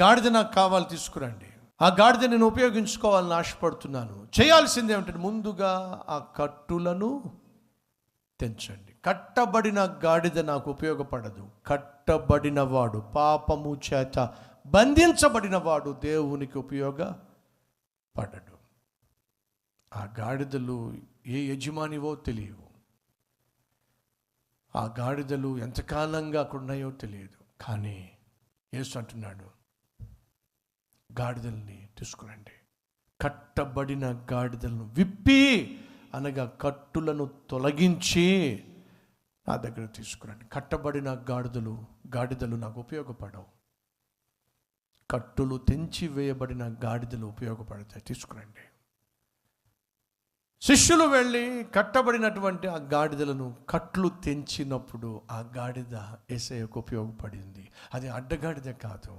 గాడిద నాకు కావాలి, తీసుకురండి. ఆ గాడిద నేను ఉపయోగించుకోవాలని ఆశపడుతున్నాను. చేయాల్సింది ఏమిటంటే ముందుగా ఆ కట్టులను తెంచండి. కట్టబడిన గాడిద నాకు ఉపయోగపడదు. కట్టబడిన వాడు, పాపము చేత బంధించబడిన వాడు దేవునికి ఉపయోగపడడు. ఆ గాడిదలు ఏ యజమానివో తెలియవు. ఆ గాడిదలు ఎంతకాలంగా అక్కడ ఉన్నాయో తెలియదు. కానీ యేసు అంటున్నాడు, గాడిదల్ని తీసుకురండి. కట్టబడిన గాడిదలను విప్పి, అనగా కట్టులను తొలగించి నా దగ్గర తీసుకురండి. కట్టబడిన గాడిదలు నాకు ఉపయోగపడవు. కట్టులు తెంచి వేయబడిన గాడిదలు ఉపయోగపడతాయి, తీసుకురండి. శిష్యులు వెళ్ళి కట్టబడినటువంటి ఆ గాడిదలను కట్లు తెంచినప్పుడు ఆ గాడిద యేసయ్యకు ఉపయోగపడింది. అది అడ్డగాడిద కాదు,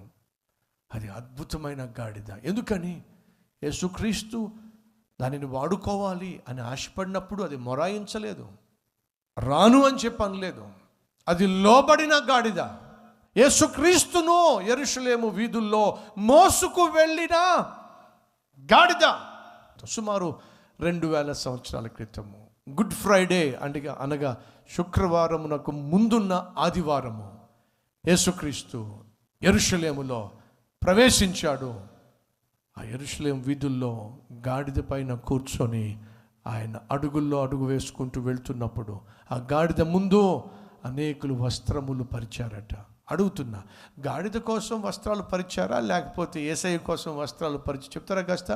అది అద్భుతమైన గాడిద. ఎందుకని? యేసుక్రీస్తు దానిని వాడుకోవాలి అని ఆశపడినప్పుడు అది మొరాయించలేదు, రాను అని చెప్పనలేదు. అది లోబడిన గాడిద. యేసుక్రీస్తును యెరూషలేము వీధుల్లో మోసుకు వెళ్ళిన గాడిద. సుమారు 2000 సంవత్సరాల క్రితము గుడ్ ఫ్రైడే అనగా శుక్రవారమునకు ముందున్న ఆదివారము యేసుక్రీస్తు యెరూషలేములో ప్రవేశించాడు. ఆ యెరూషలేము వీధుల్లో గాడిద పైన కూర్చొని ఆయన అడుగుల్లో అడుగు వేసుకుంటూ వెళ్తున్నప్పుడు ఆ గాడిద ముందు అనేకులు వస్త్రములు పరిచారట. అడుగుతున్నా, గాడిద కోసం వస్త్రాలు పరిచారా, లేకపోతే యేసయ్య కోసం వస్త్రాలు పరిచి? చెప్తారా కాస్త?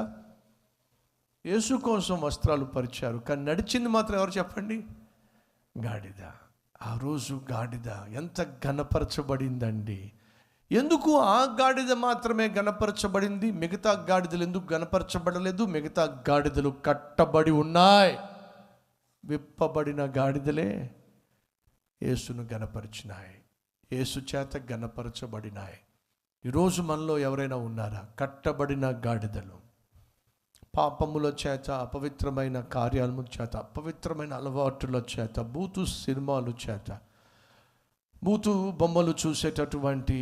యేసు కోసం వస్త్రాలు పరిచారు, కానీ నడిచింది మాత్రం ఎవరు చెప్పండి? గాడిద. ఆ రోజు గాడిద ఎంత ఘనపరచబడిందండి. ఎందుకు ఆ గాడిద మాత్రమే ఘనపరచబడింది? మిగతా గాడిదలు ఎందుకు ఘనపరచబడలేదు? మిగతా గాడిదలు కట్టబడి ఉన్నాయి. విప్పబడిన గాడిదలే యేసును ఘనపరిచినాయి, యేసు చేత ఘనపరచబడినాయి. ఈరోజు మనలో ఎవరైనా ఉన్నారా? కట్టబడిన గాడిదలు. పాపముల చేత, అపవిత్రమైన కార్యాల చేత, అపవిత్రమైన అలవాటుల చేత, బూతు సినిమాలు చేత, బూతు బొమ్మలు చూసేటటువంటి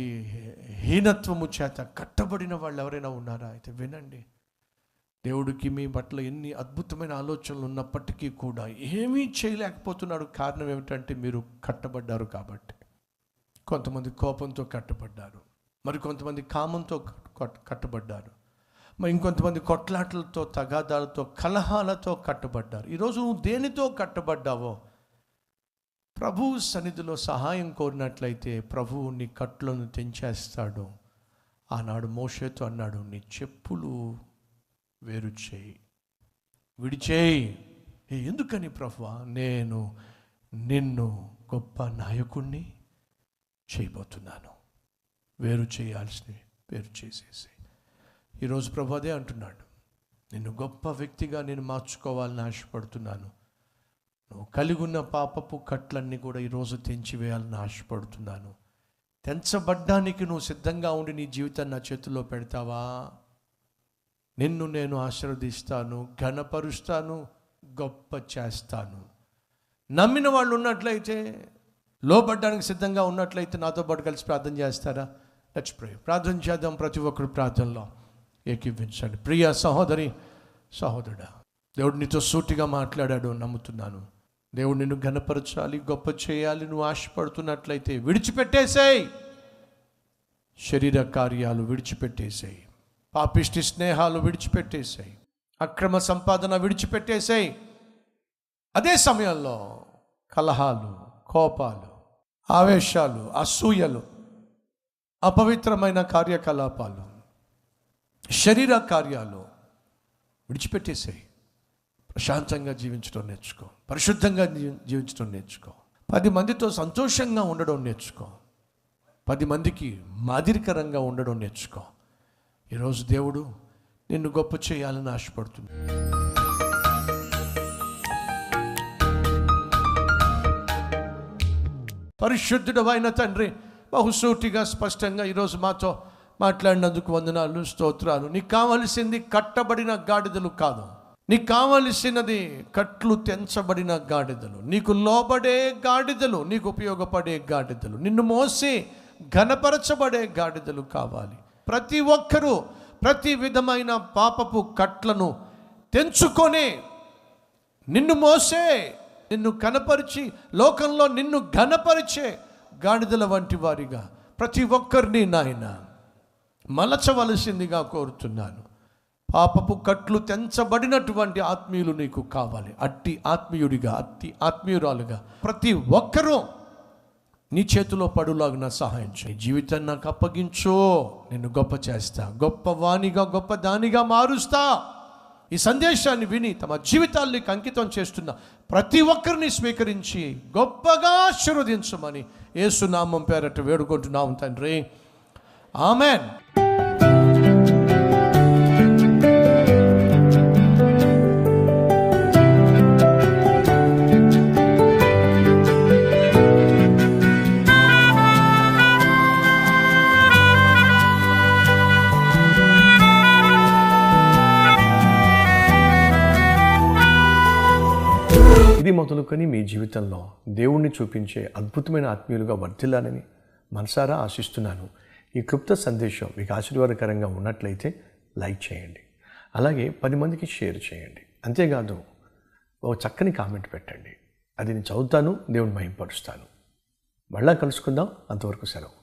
హీనత్వము చేత కట్టబడిన వాళ్ళు ఎవరైనా ఉన్నారా? అయితే వినండి, దేవుడికి మీ పట్ల ఎన్ని అద్భుతమైన ఆలోచనలు ఉన్నప్పటికీ కూడా ఏమీ చేయలేకపోతున్నాడు. కారణం ఏమిటంటే మీరు కట్టబడ్డారు కాబట్టి. కొంతమంది కోపంతో కట్టబడ్డారు, మరి కొంతమంది కామంతో కట్టబడ్డారు, మరి ఇంకొంతమంది కొట్లాటలతో, తగాదాలతో, కలహాలతో కట్టబడ్డారు. ఈరోజు నువ్వు దేనితో కట్టబడ్డావో ప్రభు సన్నిధిలో సహాయం కోరినట్లయితే ప్రభువు నీ కట్లను తెంచేస్తాడు. ఆనాడు మోషేతో అన్నాడు, నీ చెప్పులు వేరు చేయి, విడిచేయి. ఎందుకని ప్రభువా? నేను నిన్ను గొప్ప నాయకుణ్ణి చేయబోతున్నాను. వేరు చేయాల్సినవి వేరు చేసేసి. ఈరోజు ప్రభు అదే అంటున్నాడు, నిన్ను గొప్ప వ్యక్తిగా నేను మార్చుకోవాలని ఆశపడుతున్నాను. నువ్వు కలిగి ఉన్న పాపపు కట్లన్నీ కూడా ఈరోజు తెంచివేయాలని ఆశపడుతున్నాను. తెంచబడ్డానికి నువ్వు సిద్ధంగా ఉండి నీ జీవితాన్ని నా చేతుల్లో పెడతావా? నిన్ను నేను ఆశీర్వదిస్తాను, ఘనపరుస్తాను, గొప్ప చేస్తాను. నమ్మిన వాళ్ళు ఉన్నట్లయితే, లోబడ్డానికి సిద్ధంగా ఉన్నట్లయితే నాతో పాటు కలిసి ప్రార్థన చేస్తారా? Let's pray. ప్రార్థన చేద్దాం. ప్రతి ఒక్కరు ప్రార్థనలో ఏకీవించండి. ప్రియ సహోదరి, సహోదరుడా, దేవుడు నీతో సూటిగా మాట్లాడాడు నమ్ముతున్నాను. దేవుడు నిన్ను ఘనపరచాలి, గొప్ప చేయాలి నువ్వు ఆశపడుతున్నట్లయితే విడిచిపెట్టేసేయి. శరీర కార్యాలు విడిచిపెట్టేసేయి, పాపిష్టి స్నేహాలు విడిచిపెట్టేసేయి, అక్రమ సంపాదన విడిచిపెట్టేసేయి. అదే సమయంలో కలహాలు, కోపాలు, ఆవేశాలు, అసూయలు, అపవిత్రమైన కార్యకలాపాలు, శరీర కార్యాలు విడిచిపెట్టేసేయి. ప్రశాంతంగా జీవించడం నేర్చుకో, పరిశుద్ధంగా జీవించడం నేర్చుకో, 10 మందితో సంతోషంగా ఉండడం నేర్చుకో, 10 మందికి మాదిరికరంగా ఉండడం నేర్చుకో. ఈరోజు దేవుడు నిన్ను గొప్ప చేయాలని ఆశపడుతుంది. పరిశుద్ధుడైన తండ్రి, బహుసూటిగా స్పష్టంగా ఈరోజు మాతో మాట్లాడినందుకు వందనాలు, స్తోత్రాలు. నీకు కావలసింది కట్టబడిన గాడిదలు కాదు, నీకు కావలసినది కట్లు తెంచబడిన గాడిదలు, నీకు లోబడే గాడిదలు, నీకు ఉపయోగపడే గాడిదలు, నిన్ను మోసి ఘనపరచబడే గాడిదలు కావాలి. ప్రతి ఒక్కరూ ప్రతి విధమైన పాపపు కట్లను తెంచుకొని నిన్ను మోసే, నిన్ను కనపరిచి లోకంలో నిన్ను ఘనపరిచే గాడిదల వంటి వారిగా ప్రతి ఒక్కరిని నాయన మలచవలసిందిగా కోరుతున్నాను. పాపపు కట్లు తెంచబడినటువంటి ఆత్మీయులు నీకు కావాలి. అట్టి ఆత్మీయుడిగా, అట్టి ఆత్మీయురాలుగా ప్రతి ఒక్కరూ నీ చేతిలో పడులాగిన సహాయం చేయి. జీవితాన్ని నాకు అప్పగించో, నిన్ను గొప్ప చేస్తా, గొప్ప వాణిగా గొప్ప దానిగా మారుస్తా. ఈ సందేశాన్ని విని తమ జీవితాల్ని అంకితం చేస్తున్న ప్రతి ఒక్కరిని స్వీకరించి గొప్పగా ఆశీర్వదించమని యేసు నామం పేరట వేడుకుంటున్నాం తండ్రి. ఆమెన్. ఇది మొదలుకొని మీ జీవితంలో దేవుణ్ణి చూపించే అద్భుతమైన ఆత్మీయులుగా వర్ధిల్లాలని మనసారా ఆశిస్తున్నాను. ఈ క్లుప్త సందేశం మీకు ఆశీర్వాదకరంగా ఉన్నట్లయితే లైక్ చేయండి, అలాగే 10 మందికి షేర్ చేయండి. అంతేకాదు ఓ చక్కని కామెంట్ పెట్టండి. అది నేను చదువుతాను, దేవుని మహింపరుస్తాను. మళ్ళా కలుసుకుందాం. అంతవరకు సెలవు.